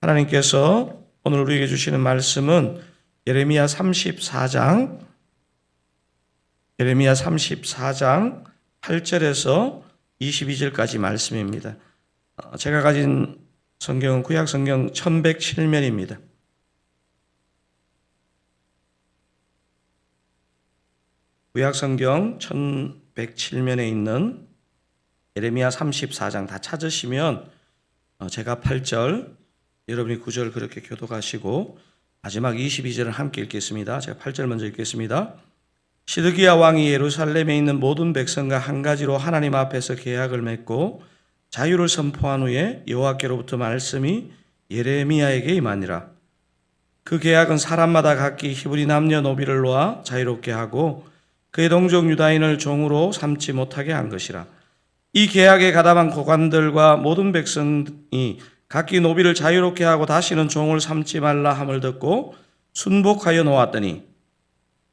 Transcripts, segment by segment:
하나님께서 오늘 우리에게 주시는 말씀은 예레미야 34장 8절에서 22절까지 말씀입니다. 제가 가진 성경은 구약 성경 1107면입니다. 구약 성경 1107면에 있는 예레미야 34장 다 찾으시면 제가 8절, 여러분이 9절 그렇게 교독하시고 마지막 22절을 함께 읽겠습니다. 제가 8절 먼저 읽겠습니다. 시드기야 왕이 예루살렘에 있는 모든 백성과 한 가지로 하나님 앞에서 계약을 맺고 자유를 선포한 후에 여호와께로부터 말씀이 예레미야에게 임하니라. 그 계약은 사람마다 각기 히브리 남녀노비를 놓아 자유롭게 하고 그의 동족 유다인을 종으로 삼지 못하게 한 것이라. 이 계약에 가담한 고관들과 모든 백성이 각기 노비를 자유롭게 하고 다시는 종을 삼지 말라 함을 듣고 순복하여 놓았더니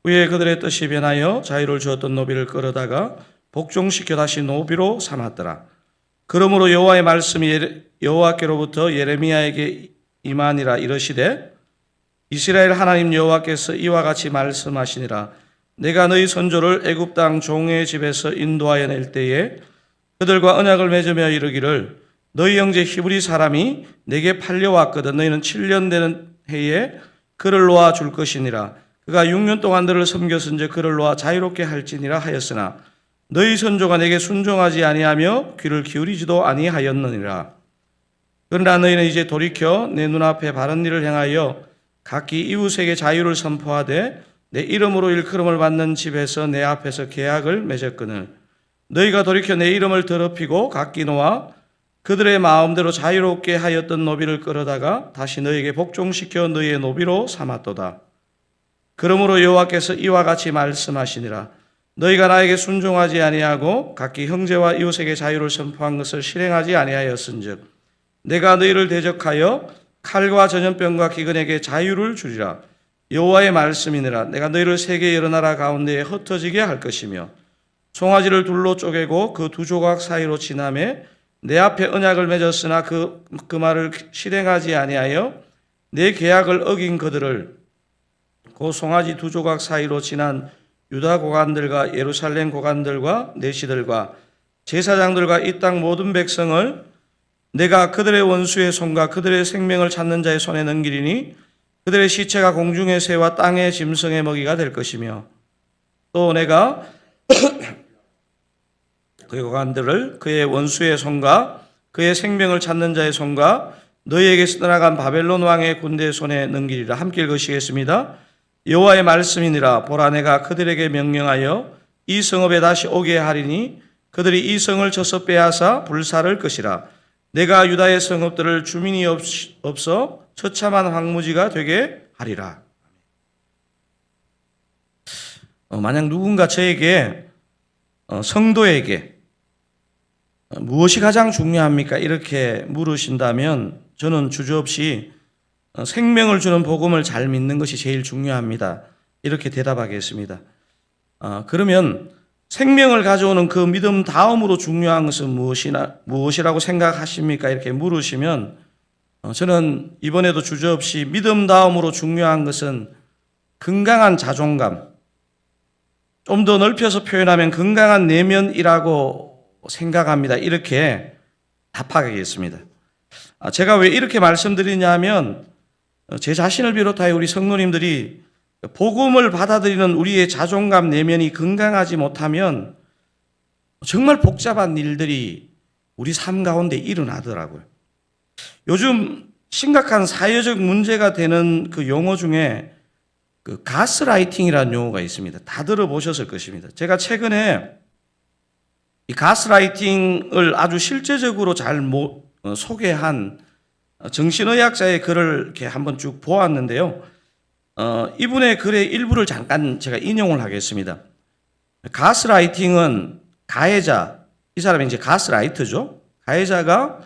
후에 그들의 뜻이 변하여 자유를 주었던 노비를 끌어다가 복종시켜 다시 노비로 삼았더라. 그러므로 여호와의 말씀이 여호와께로부터 예레미야에게 임하니라. 이르시되 이스라엘 하나님 여호와께서 이와 같이 말씀하시니라. 내가 너희 선조를 애굽 땅 종의 집에서 인도하여 낼 때에 그들과 언약을 맺으며 이르기를 너희 형제 히브리 사람이 내게 팔려왔거든 너희는 7년 되는 해에 그를 놓아 줄 것이니라. 그가 6년 동안 너를 섬겼은즉 그를 놓아 자유롭게 할지니라 하였으나 너희 선조가 내게 순종하지 아니하며 귀를 기울이지도 아니하였느니라. 그러나 너희는 이제 돌이켜 내 눈앞에 바른 일을 행하여 각기 이웃에게 자유를 선포하되 내 이름으로 일컬음을 받는 집에서 내 앞에서 계약을 맺었거늘 너희가 돌이켜 내 이름을 더럽히고 각기 놓아 그들의 마음대로 자유롭게 하였던 노비를 끌어다가 다시 너희에게 복종시켜 너희의 노비로 삼았도다. 그러므로 여호와께서 이와 같이 말씀하시니라. 너희가 나에게 순종하지 아니하고 각기 형제와 이웃에게 자유를 선포한 것을 실행하지 아니하였은즉 내가 너희를 대적하여 칼과 전염병과 기근에게 자유를 주리라. 여호와의 말씀이니라. 내가 너희를 세계 여러 나라 가운데에 흩어지게 할 것이며 송아지를 둘로 쪼개고 그 두 조각 사이로 지나매 내 앞에 언약을 맺었으나 그 말을 실행하지 아니하여 내 계약을 어긴 그들을 그 송아지 두 조각 사이로 지난 유다 고관들과 예루살렘 고관들과 내시들과 제사장들과 이 땅 모든 백성을 내가 그들의 원수의 손과 그들의 생명을 찾는 자의 손에 넘기리니 그들의 시체가 공중의 새와 땅의 짐승의 먹이가 될 것이며 또 내가 그의 고관들을 그의 원수의 손과 그의 생명을 찾는 자의 손과 너희에게서 떠나간 바벨론 왕의 군대의 손에 넘기리라. 함께 읽으시겠습니다. 여호와의 말씀이니라. 보라 내가 그들에게 명령하여 이 성읍에 다시 오게 하리니 그들이 이 성을 쳐서 빼앗아 불사를 것이라. 내가 유다의 성읍들을 주민이 없어 처참한 황무지가 되게 하리라. 만약 누군가 저에게 성도에게 무엇이 가장 중요합니까? 이렇게 물으신다면 저는 주저없이 생명을 주는 복음을 잘 믿는 것이 제일 중요합니다. 이렇게 대답하겠습니다. 그러면 생명을 가져오는 그 믿음 다음으로 중요한 것은 무엇이라고 생각하십니까? 이렇게 물으시면 저는 이번에도 주저없이 믿음 다음으로 중요한 것은 건강한 자존감, 좀 더 넓혀서 표현하면 건강한 내면이라고 생각합니다. 이렇게 답하겠습니다. 제가 왜 이렇게 말씀드리냐면 제 자신을 비롯하여 우리 성도님들이 복음을 받아들이는 우리의 자존감 내면이 건강하지 못하면 정말 복잡한 일들이 우리 삶 가운데 일어나더라고요. 요즘 심각한 사회적 문제가 되는 그 용어 중에 그 가스라이팅이라는 용어가 있습니다. 다 들어보셨을 것입니다. 제가 최근에 이 가스라이팅을 아주 실제적으로 잘 소개한 정신의학자의 글을 이렇게 한번 쭉 보았는데요. 이분의 글의 일부를 잠깐 제가 인용을 하겠습니다. 가스라이팅은 가해자, 이 사람이 이제 가스라이터죠. 가해자가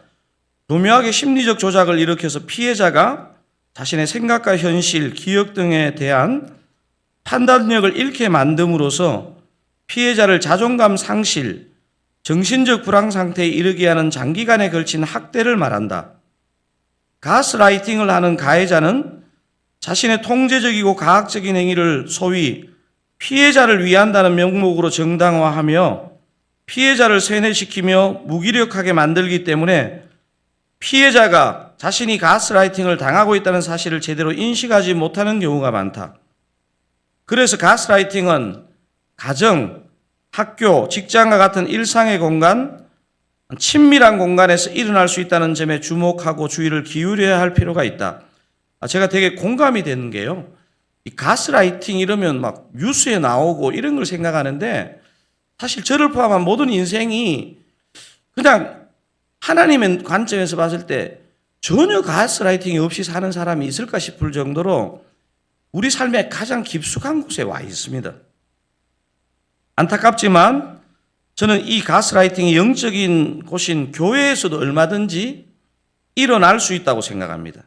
교묘하게 심리적 조작을 일으켜서 피해자가 자신의 생각과 현실, 기억 등에 대한 판단력을 잃게 만듦으로써 피해자를 자존감 상실, 정신적 불안 상태에 이르게 하는 장기간에 걸친 학대를 말한다. 가스라이팅을 하는 가해자는 자신의 통제적이고 가학적인 행위를 소위 피해자를 위한다는 명목으로 정당화하며 피해자를 세뇌시키며 무기력하게 만들기 때문에 피해자가 자신이 가스라이팅을 당하고 있다는 사실을 제대로 인식하지 못하는 경우가 많다. 그래서 가스라이팅은 가정, 학교, 직장과 같은 일상의 공간, 친밀한 공간에서 일어날 수 있다는 점에 주목하고 주의를 기울여야 할 필요가 있다. 제가 되게 공감이 되는 게요. 이 가스라이팅 이러면 막 뉴스에 나오고 이런 걸 생각하는데 사실 저를 포함한 모든 인생이 그냥 하나님의 관점에서 봤을 때 전혀 가스라이팅이 없이 사는 사람이 있을까 싶을 정도로 우리 삶의 가장 깊숙한 곳에 와 있습니다. 안타깝지만 저는 이 가스라이팅이 영적인 곳인 교회에서도 얼마든지 일어날 수 있다고 생각합니다.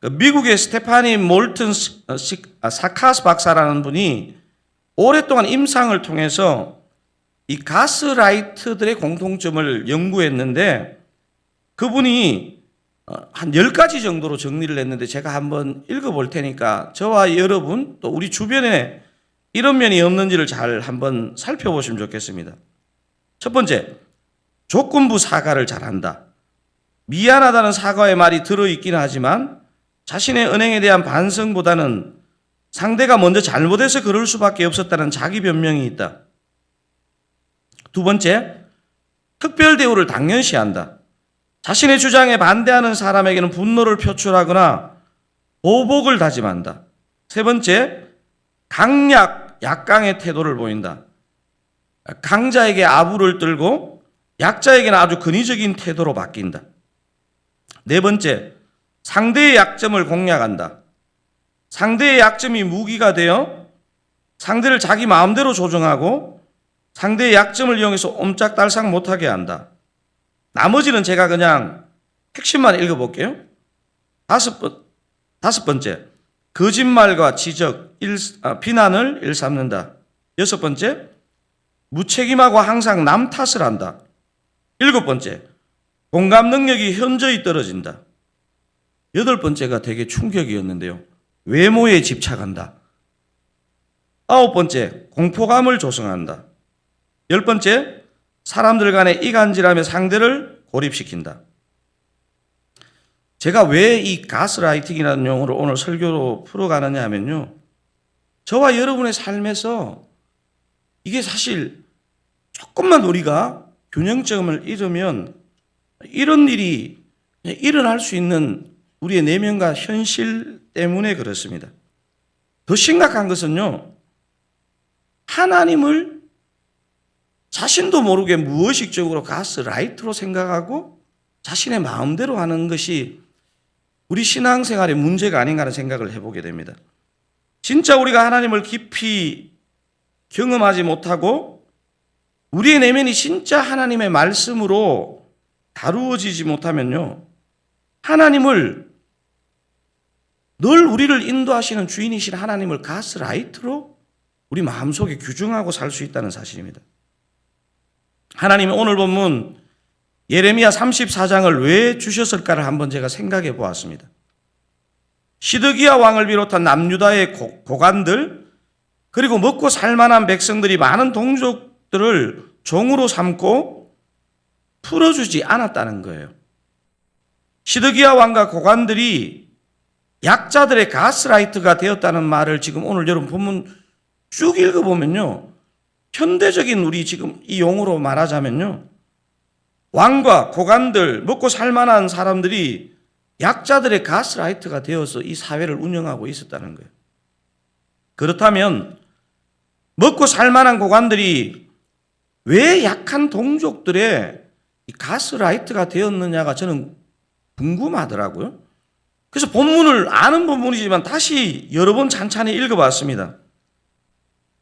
미국의 스테파니 몰튼 사카스 박사라는 분이 오랫동안 임상을 통해서 이 가스라이트들의 공통점을 연구했는데 그분이 한 10가지 정도로 정리를 했는데 제가 한번 읽어볼 테니까 저와 여러분 또 우리 주변에 이런 면이 없는지를 잘 한번 살펴보시면 좋겠습니다. 첫 번째, 조건부 사과를 잘한다. 미안하다는 사과의 말이 들어있긴 하지만 자신의 언행에 대한 반성보다는 상대가 먼저 잘못해서 그럴 수밖에 없었다는 자기 변명이 있다. 두 번째, 특별 대우를 당연시한다. 자신의 주장에 반대하는 사람에게는 분노를 표출하거나 보복을 다짐한다. 세 번째, 강약, 약강의 태도를 보인다. 강자에게 아부를 떨고 약자에게는 아주 근위적인 태도로 바뀐다. 네 번째, 상대의 약점을 공략한다. 상대의 약점이 무기가 되어 상대를 자기 마음대로 조정하고 상대의 약점을 이용해서 옴짝달싹 못하게 한다. 나머지는 제가 그냥 핵심만 읽어볼게요. 다섯 번째, 거짓말과 지적, 비난을 일삼는다. 여섯 번째, 무책임하고 항상 남 탓을 한다. 일곱 번째, 공감 능력이 현저히 떨어진다. 여덟 번째가 되게 충격이었는데요. 외모에 집착한다. 아홉 번째, 공포감을 조성한다. 열 번째, 사람들 간에 이간질하며 상대를 고립시킨다. 제가 왜 이 가스라이팅이라는 용어를 오늘 설교로 풀어가느냐 하면요. 저와 여러분의 삶에서 이게 사실 조금만 우리가 균형점을 잃으면 이런 일이 일어날 수 있는 우리의 내면과 현실 때문에 그렇습니다. 더 심각한 것은요. 하나님을 자신도 모르게 무의식적으로 가스라이트로 생각하고 자신의 마음대로 하는 것이 우리 신앙생활의 문제가 아닌가 하는 생각을 해보게 됩니다. 진짜 우리가 하나님을 깊이 경험하지 못하고 우리의 내면이 진짜 하나님의 말씀으로 다루어지지 못하면요. 하나님을 늘 우리를 인도하시는 주인이신 하나님을 가스라이트로 우리 마음속에 규정하고 살 수 있다는 사실입니다. 하나님이 오늘 본문 예레미야 34장을 왜 주셨을까를 한번 제가 생각해 보았습니다. 시드기야 왕을 비롯한 남유다의 고관들 그리고 먹고 살만한 백성들이 많은 동족들을 종으로 삼고 풀어주지 않았다는 거예요. 시드기야 왕과 고관들이 약자들의 가스라이트가 되었다는 말을 지금 오늘 여러분 본문 쭉 읽어보면요. 현대적인 우리 지금 이 용어로 말하자면요. 왕과 고관들, 먹고 살만한 사람들이 약자들의 가스라이트가 되어서 이 사회를 운영하고 있었다는 거예요. 그렇다면 먹고 살만한 고관들이 왜 약한 동족들의 가스라이트가 되었느냐가 저는 궁금하더라고요. 그래서 본문을 아는 본문이지만 다시 여러 번 찬찬히 읽어봤습니다.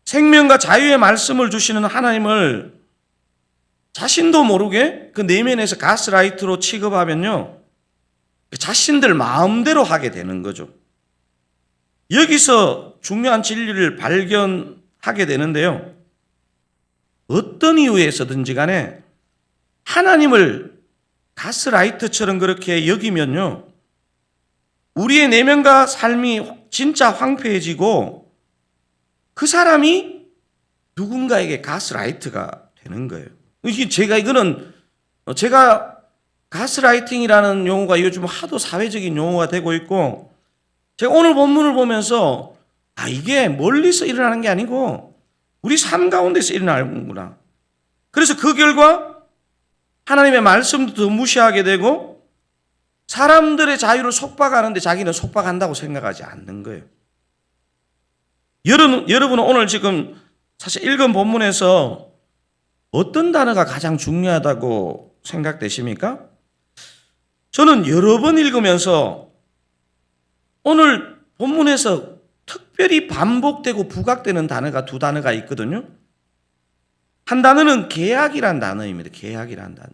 생명과 자유의 말씀을 주시는 하나님을 자신도 모르게 그 내면에서 가스라이트로 취급하면요. 자신들 마음대로 하게 되는 거죠. 여기서 중요한 진리를 발견하게 되는데요. 어떤 이유에서든지 간에 하나님을 가스라이트처럼 그렇게 여기면요. 우리의 내면과 삶이 진짜 황폐해지고 그 사람이 누군가에게 가스라이트가 되는 거예요. 제가 가스라이팅이라는 용어가 요즘 하도 사회적인 용어가 되고 있고, 제가 오늘 본문을 보면서 이게 멀리서 일어나는 게 아니고 우리 삶 가운데서 일어나는구나. 그래서 그 결과 하나님의 말씀도 더 무시하게 되고 사람들의 자유를 속박하는데 자기는 속박한다고 생각하지 않는 거예요. 여러분은 오늘 지금 사실 읽은 본문에서 어떤 단어가 가장 중요하다고 생각되십니까? 저는 여러 번 읽으면서 오늘 본문에서 특별히 반복되고 부각되는 단어가 두 단어가 있거든요. 한 단어는 계약이란 단어입니다. 계약이란 단어.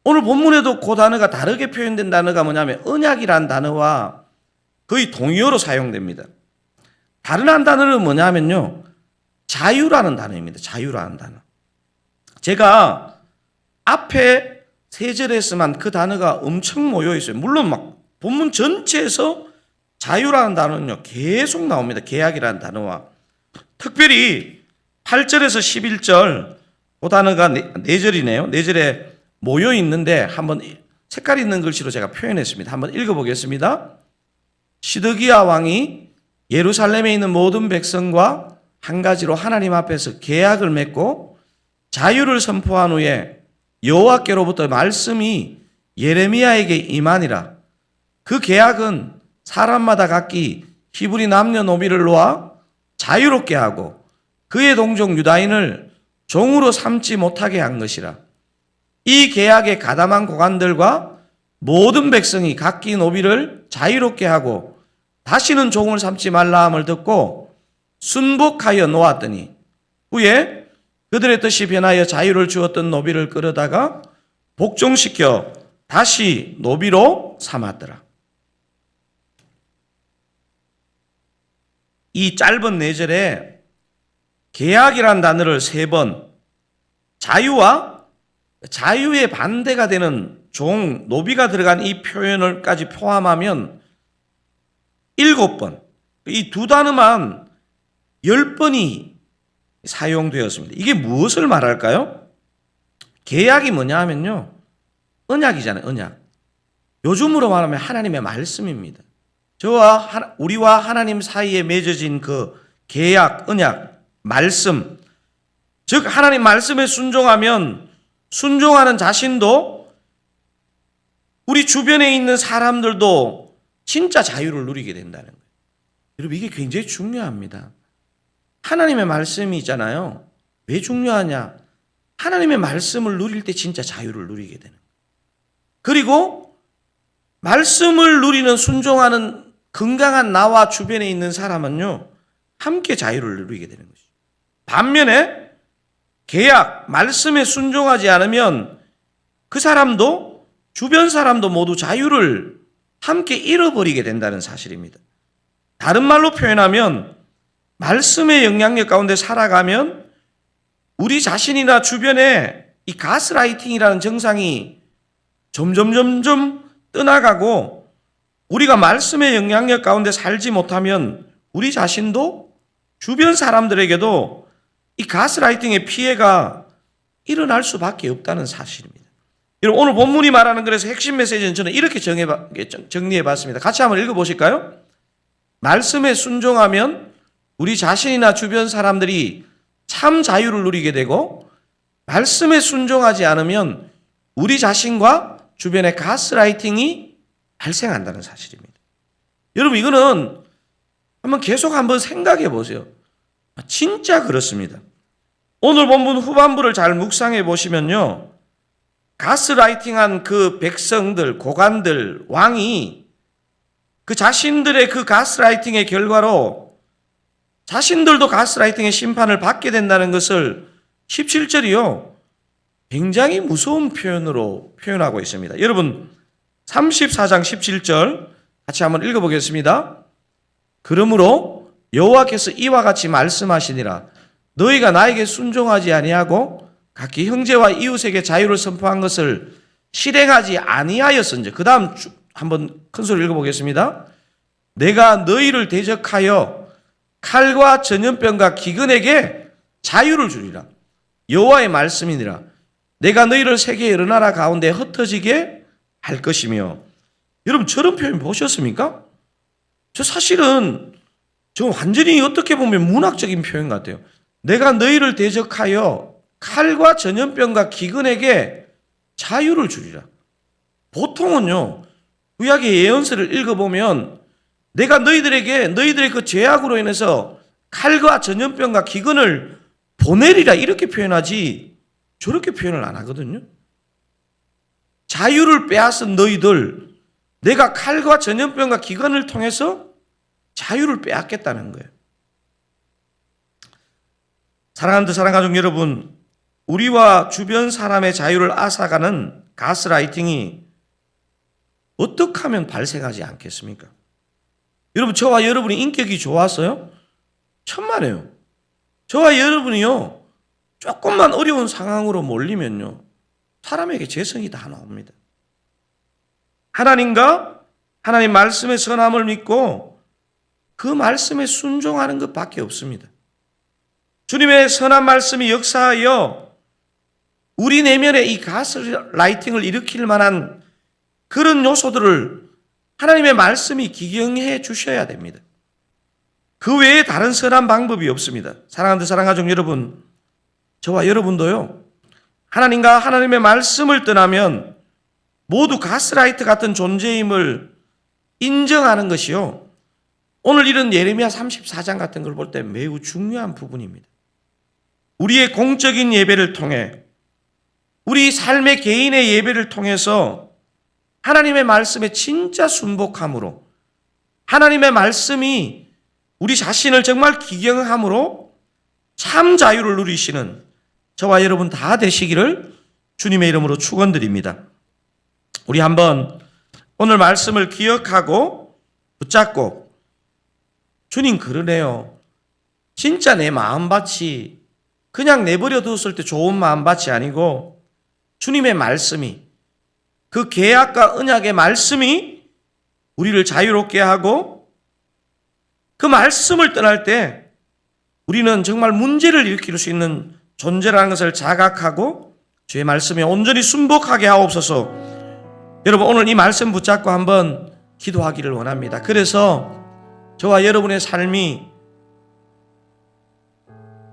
오늘 본문에도 그 단어가 다르게 표현된 단어가 뭐냐면 언약이란 단어와 거의 동의어로 사용됩니다. 다른 한 단어는 뭐냐면요, 자유라는 단어입니다. 자유라는 단어. 제가 앞에 세 절에서만 그 단어가 엄청 모여 있어요. 물론 막 본문 전체에서 자유라는 단어는요 계속 나옵니다. 계약이라는 단어와 특별히 8절에서 11절 그 단어가 네 절이네요. 네 절에 모여 있는데 한번 색깔 있는 글씨로 제가 표현했습니다. 한번 읽어보겠습니다. 시드기야 왕이 예루살렘에 있는 모든 백성과 한 가지로 하나님 앞에서 계약을 맺고 자유를 선포한 후에 여호와께로부터 말씀이 예레미야에게 임하니라. 그 계약은 사람마다 각기 히브리 남녀노비를 놓아 자유롭게 하고 그의 동족 유다인을 종으로 삼지 못하게 한 것이라. 이 계약에 가담한 고관들과 모든 백성이 각기 노비를 자유롭게 하고 다시는 종을 삼지 말라 함을 듣고 순복하여 놓았더니 후에 그들의 뜻이 변하여 자유를 주었던 노비를 끌어다가 복종시켜 다시 노비로 삼았더라. 이 짧은 네 절에 계약이란 단어를 세 번, 자유와 자유의 반대가 되는 종, 노비가 들어간 이 표현을까지 포함하면 7번, 이 두 단어만 10번이 사용되었습니다. 이게 무엇을 말할까요? 계약이 뭐냐 하면요, 언약이잖아요. 언약. 요즘으로 말하면 하나님의 말씀입니다. 우리와 하나님 사이에 맺어진 그 계약, 언약, 말씀, 즉 하나님 말씀에 순종하면 순종하는 자신도 우리 주변에 있는 사람들도 진짜 자유를 누리게 된다는 거예요. 여러분, 이게 굉장히 중요합니다. 하나님의 말씀이 있잖아요. 왜 중요하냐? 하나님의 말씀을 누릴 때 진짜 자유를 누리게 되는 거예요. 그리고 말씀을 누리는 순종하는 건강한 나와 주변에 있는 사람은요, 함께 자유를 누리게 되는 것이죠. 반면에 계약, 말씀에 순종하지 않으면 그 사람도 주변 사람도 모두 자유를 함께 잃어버리게 된다는 사실입니다. 다른 말로 표현하면 말씀의 영향력 가운데 살아가면 우리 자신이나 주변에 이 가스라이팅이라는 증상이 점점 떠나가고 우리가 말씀의 영향력 가운데 살지 못하면 우리 자신도 주변 사람들에게도 이 가스라이팅의 피해가 일어날 수밖에 없다는 사실입니다. 여러분, 오늘 본문이 말하는 그래서 핵심 메시지는 저는 이렇게 정리해봤습니다. 같이 한번 읽어보실까요? 말씀에 순종하면 우리 자신이나 주변 사람들이 참 자유를 누리게 되고 말씀에 순종하지 않으면 우리 자신과 주변에 가스라이팅이 발생한다는 사실입니다. 여러분, 이거는 계속 한번 생각해 보세요. 진짜 그렇습니다. 오늘 본문 후반부를 잘 묵상해 보시면요, 가스라이팅한 그 백성들, 고관들, 왕이 그 자신들의 그 가스라이팅의 결과로 자신들도 가스라이팅의 심판을 받게 된다는 것을 17절이요, 굉장히 무서운 표현으로 표현하고 있습니다. 여러분, 34장 17절 같이 한번 읽어보겠습니다. 그러므로 여호와께서 이와 같이 말씀하시니라. 너희가 나에게 순종하지 아니하고 각기 형제와 이웃에게 자유를 선포한 것을 실행하지 아니하였은즉, 그 다음 한번 큰 소리 읽어보겠습니다. 내가 너희를 대적하여 칼과 전염병과 기근에게 자유를 주리라. 여호와의 말씀이니라. 내가 너희를 세계 여러 나라 가운데 흩어지게 할 것이며. 여러분 저런 표현 보셨습니까? 저 사실은 저 완전히 어떻게 보면 문학적인 표현 같아요. 내가 너희를 대적하여 칼과 전염병과 기근에게 자유를 주리라. 보통은요, 구약의 예언서를 읽어보면 내가 너희들의 그 죄악으로 인해서 칼과 전염병과 기근을 보내리라 이렇게 표현하지 저렇게 표현을 안 하거든요. 자유를 빼앗은 너희들, 내가 칼과 전염병과 기근을 통해서 자유를 빼앗겠다는 거예요. 사랑하는 사랑가족 여러분, 우리와 주변 사람의 자유를 앗아가는 가스라이팅이 어떻게 하면 발생하지 않겠습니까? 여러분, 저와 여러분이 인격이 좋아서요? 천만에요. 저와 여러분이요, 조금만 어려운 상황으로 몰리면요, 사람에게 재성이 다 나옵니다. 하나님과 하나님 말씀의 선함을 믿고 그 말씀에 순종하는 것밖에 없습니다. 주님의 선한 말씀이 역사하여 우리 내면에 이 가스라이팅을 일으킬 만한 그런 요소들을 하나님의 말씀이 기경해 주셔야 됩니다. 그 외에 다른 선한 방법이 없습니다. 사랑하는 사랑가족 여러분, 저와 여러분도요, 하나님과 하나님의 말씀을 떠나면 모두 가스라이트 같은 존재임을 인정하는 것이요, 오늘 이런 예레미야 34장 같은 걸 볼 때 매우 중요한 부분입니다. 우리의 공적인 예배를 통해, 우리 삶의 개인의 예배를 통해서 하나님의 말씀에 진짜 순복함으로, 하나님의 말씀이 우리 자신을 정말 기경함으로 참 자유를 누리시는 저와 여러분 다 되시기를 주님의 이름으로 축원드립니다. 우리 한번 오늘 말씀을 기억하고 붙잡고, 주님 그러네요. 진짜 내 마음밭이 그냥 내버려 두었을 때 좋은 마음밭이 아니고 주님의 말씀이, 그 계약과 언약의 말씀이 우리를 자유롭게 하고, 그 말씀을 떠날 때 우리는 정말 문제를 일으킬 수 있는 존재라는 것을 자각하고 주의 말씀에 온전히 순복하게 하옵소서. 여러분, 오늘 이 말씀 붙잡고 한번 기도하기를 원합니다. 그래서 저와 여러분의 삶이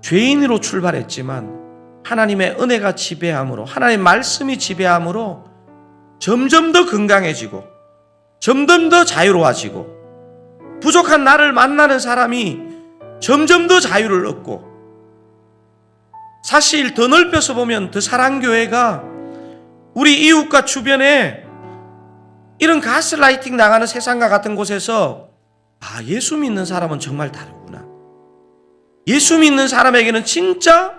죄인으로 출발했지만 하나님의 은혜가 지배함으로, 하나님의 말씀이 지배함으로 점점 더 건강해지고 점점 더 자유로워지고, 부족한 나를 만나는 사람이 점점 더 자유를 얻고, 사실 더 넓혀서 보면 더 사랑교회가 우리 이웃과 주변에 이런 가스라이팅 나가는 세상과 같은 곳에서 예수 믿는 사람은 정말 다르구나, 예수 믿는 사람에게는 진짜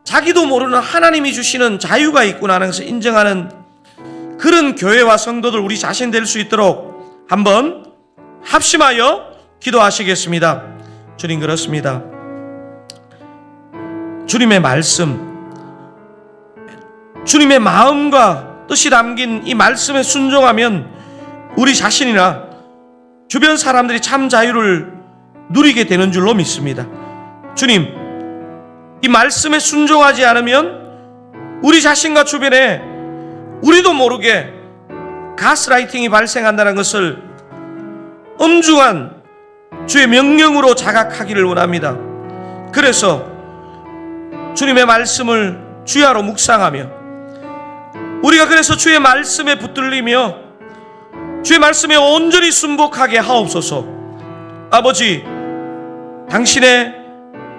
자기도 모르는 하나님이 주시는 자유가 있구나 하는 것을 인정하는 그런 교회와 성도들 우리 자신 될 수 있도록 한번 합심하여 기도하시겠습니다. 주님, 그렇습니다. 주님의 말씀, 주님의 마음과 뜻이 담긴 이 말씀에 순종하면 우리 자신이나 주변 사람들이 참 자유를 누리게 되는 줄로 믿습니다. 주님, 이 말씀에 순종하지 않으면 우리 자신과 주변에 우리도 모르게 가스라이팅이 발생한다는 것을 엄중한 주의 명령으로 자각하기를 원합니다. 그래서 주님의 말씀을 주야로 묵상하며, 우리가 그래서 주의 말씀에 붙들리며 주의 말씀에 온전히 순복하게 하옵소서. 아버지, 당신의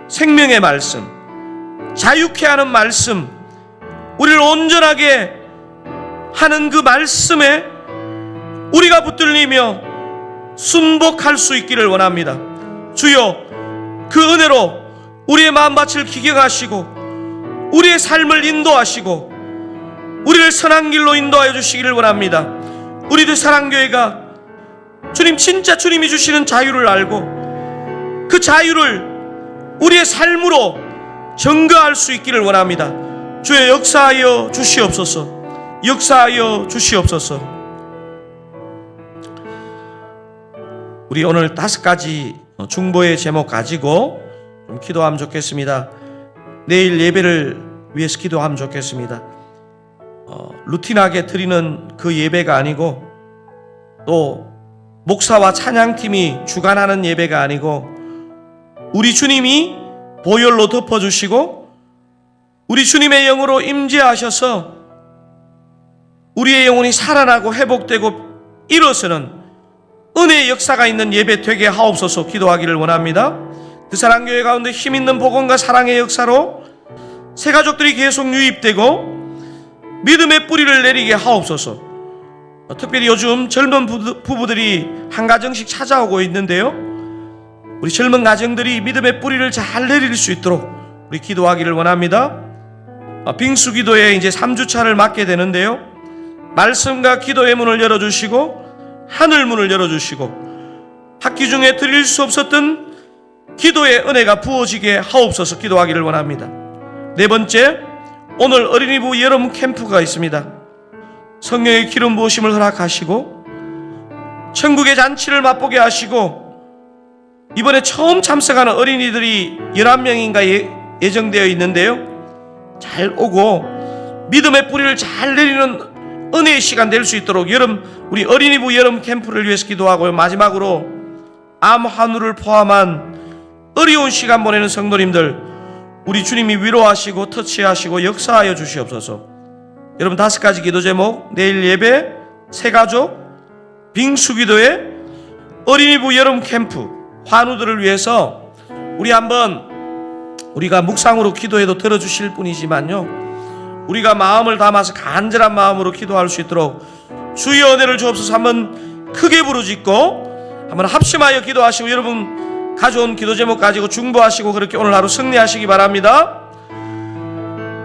생명의 말씀, 자유케 하는 말씀, 우리를 온전하게 하는 그 말씀에 우리가 붙들리며 순복할 수 있기를 원합니다. 주여, 그 은혜로 우리의 마음밭을 기경하시고 우리의 삶을 인도하시고 우리를 선한 길로 인도하여 주시기를 원합니다. 우리들 사랑교회가 주님, 진짜 주님이 주시는 자유를 알고 그 자유를 우리의 삶으로 증거할 수 있기를 원합니다. 주의 역사하여 주시옵소서. 역사하여 주시옵소서. 우리 오늘 5가지 중보의 제목 가지고 좀 기도하면 좋겠습니다. 내일 예배를 위해서 기도하면 좋겠습니다. 루틴하게 드리는 그 예배가 아니고, 또 목사와 찬양팀이 주관하는 예배가 아니고, 우리 주님이 보혈로 덮어주시고 우리 주님의 영으로 임재하셔서 우리의 영혼이 살아나고 회복되고 일어서는 은혜의 역사가 있는 예배 되게 하옵소서 기도하기를 원합니다. 드사랑교회 가운데 힘있는 복음과 사랑의 역사로 새 가족들이 계속 유입되고 믿음의 뿌리를 내리게 하옵소서. 특별히 요즘 젊은 부부들이 한 가정씩 찾아오고 있는데요, 우리 젊은 가정들이 믿음의 뿌리를 잘 내릴 수 있도록 우리 기도하기를 원합니다. 빙수 기도에 이제 3주차를 맞게 되는데요, 말씀과 기도의 문을 열어주시고 하늘 문을 열어주시고 학기 중에 드릴 수 없었던 기도의 은혜가 부어지게 하옵소서 기도하기를 원합니다. 네 번째, 오늘 어린이부 여름 캠프가 있습니다. 성령의 기름 부으심을 허락하시고 천국의 잔치를 맛보게 하시고, 이번에 처음 참석하는 어린이들이 11명인가 예정되어 있는데요, 잘 오고 믿음의 뿌리를 잘 내리는 은혜의 시간 될 수 있도록 우리 어린이부 여름 캠프를 위해서 기도하고요. 마지막으로 암 환우를 포함한 어려운 시간 보내는 성도님들, 우리 주님이 위로하시고 터치하시고 역사하여 주시옵소서. 여러분 5가지 기도 제목, 내일 예배, 새가족, 빙수기도회, 어린이부 여름 캠프, 환우들을 위해서 우리가 묵상으로 기도해도 들어주실 분이지만요, 우리가 마음을 담아서 간절한 마음으로 기도할 수 있도록 주의 은혜를 주옵소서. 한번 크게 부르짖고 한번 합심하여 기도하시고, 여러분 가져온 기도 제목 가지고 중보하시고 그렇게 오늘 하루 승리하시기 바랍니다.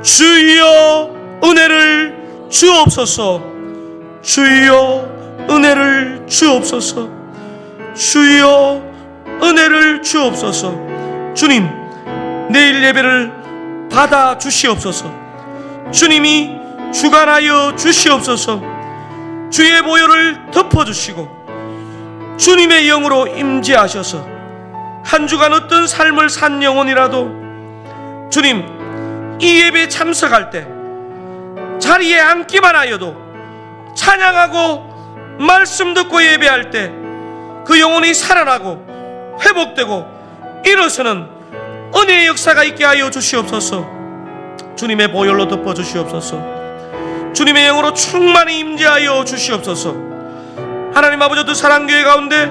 주여 은혜를 주옵소서. 주여 은혜를 주옵소서. 주여 은혜를 주옵소서. 주님, 내일 예배를 받아 주시옵소서. 주님이 주관하여 주시옵소서. 주의 보혈을 덮어주시고 주님의 영으로 임재하셔서 한 주간 어떤 삶을 산 영혼이라도 주님, 이 예배에 참석할 때 자리에 앉기만 하여도 찬양하고 말씀 듣고 예배할 때 그 영혼이 살아나고 회복되고 일어서는 은혜의 역사가 있게 하여 주시옵소서. 주님의 보혈로 덮어주시옵소서. 주님의 영으로 충만히 임재하여 주시옵소서. 하나님 아버지, 사랑교회 가운데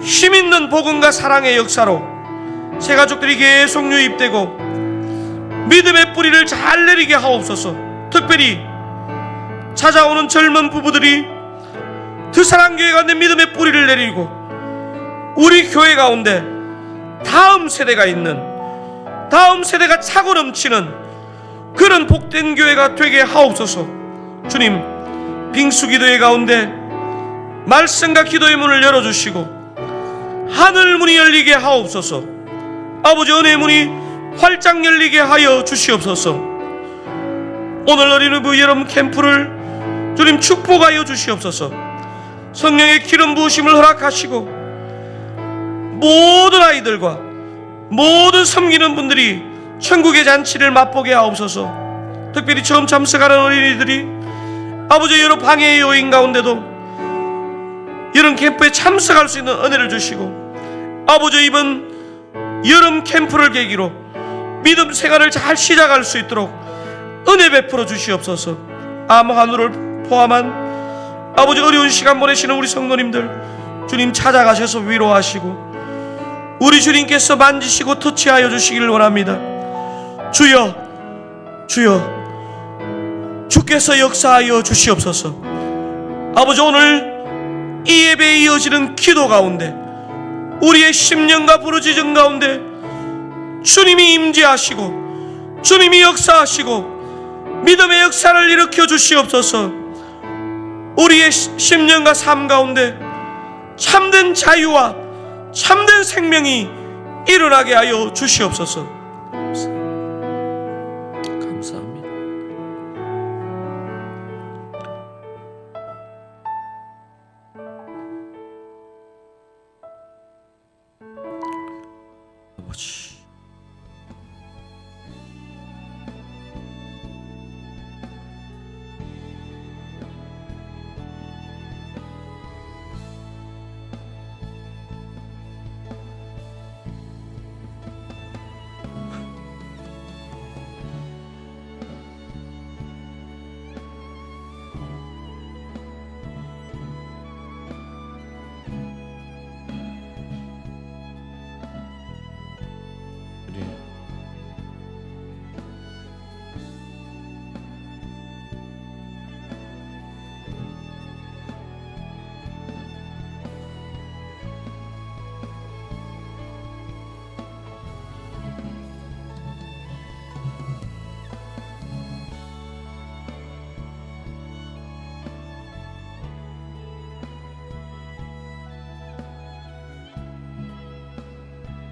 힘있는 복음과 사랑의 역사로 새 가족들이 계속 유입되고 믿음의 뿌리를 잘 내리게 하옵소서. 특별히 찾아오는 젊은 부부들이 드사랑교회 가운데 믿음의 뿌리를 내리고 우리 교회 가운데 다음 세대가 차고 넘치는 그런 복된 교회가 되게 하옵소서. 주님, 빙수기도회 가운데 말씀과 기도의 문을 열어주시고 하늘 문이 열리게 하옵소서. 아버지, 은혜의 문이 활짝 열리게 하여 주시옵소서. 오늘 어린이부 여름 캠프를 주님 축복하여 주시옵소서. 성령의 기름 부으심을 허락하시고 모든 아이들과 모든 섬기는 분들이 천국의 잔치를 맛보게 하옵소서. 특별히 처음 참석하는 어린이들이 아버지, 여러 방해의 요인 가운데도 여름 캠프에 참석할 수 있는 은혜를 주시고, 아버지, 이번 여름 캠프를 계기로 믿음 생활을 잘 시작할 수 있도록 은혜 베풀어 주시옵소서. 암 환우를 포함한 아버지, 어려운 시간 보내시는 우리 성도님들 주님 찾아가셔서 위로하시고 우리 주님께서 만지시고 터치하여 주시기를 원합니다. 주여, 주여, 주께서 역사하여 주시옵소서. 아버지, 오늘 이 예배에 이어지는 기도 가운데 우리의 심령과 부르짖음 가운데 주님이 임재하시고 주님이 역사하시고 믿음의 역사를 일으켜 주시옵소서. 우리의 심령과 삶 가운데 참된 자유와 참된 생명이 일어나게 하여 주시옵소서. 감사합니다. 아버지. 주님.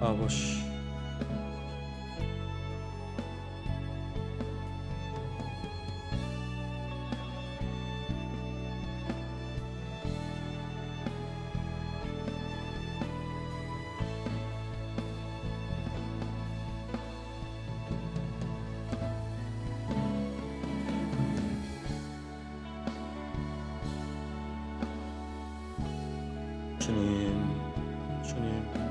아버지. 주님, 주님.